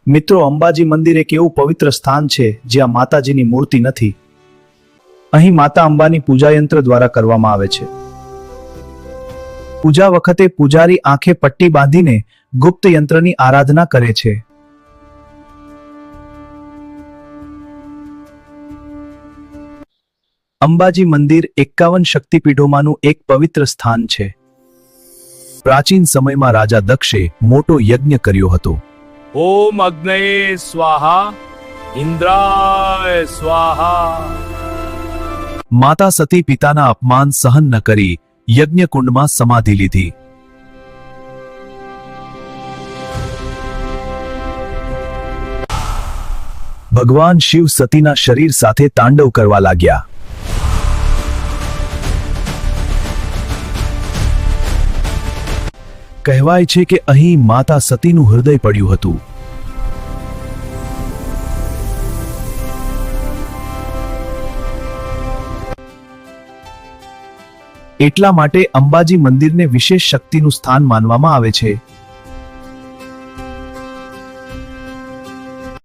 મિત્રો, અંબાજી મંદિર એક એવું પવિત્ર સ્થાન છે જ્યાં માતાજીની મૂર્તિ નથી. અહીં માતા અંબાની પૂજા યંત્ર દ્વારા કરવામાં આવે છે. પૂજા વખતે પૂજારી આંખે પટ્ટી બાંધીને ગુપ્ત યંત્રની આરાધના કરે છે. અંબાજી મંદિર 51 શક્તિપીઠોમાંનું એક પવિત્ર સ્થાન છે. પ્રાચીન સમયમાં રાજા દક્ષે મોટો યજ્ઞ કર્યો હતો. ओम अग्नये स्वाहा इंद्राय स्वाहा। માતા સતી પિતાના અપમાન સહન ન કરી યજ્ઞકુંડમાં સમાધિ લીધી. ભગવાન શિવ સતીના શરીર સાથે તાંડવ કરવા લાગ્યા. કહેવાય છે કે અહીં માતા સતીનું હૃદય પડ્યું હતું. એટલા માટે અંબાજી મંદિરને વિશેષ શક્તિનું સ્થાન માનવામાં આવે છે.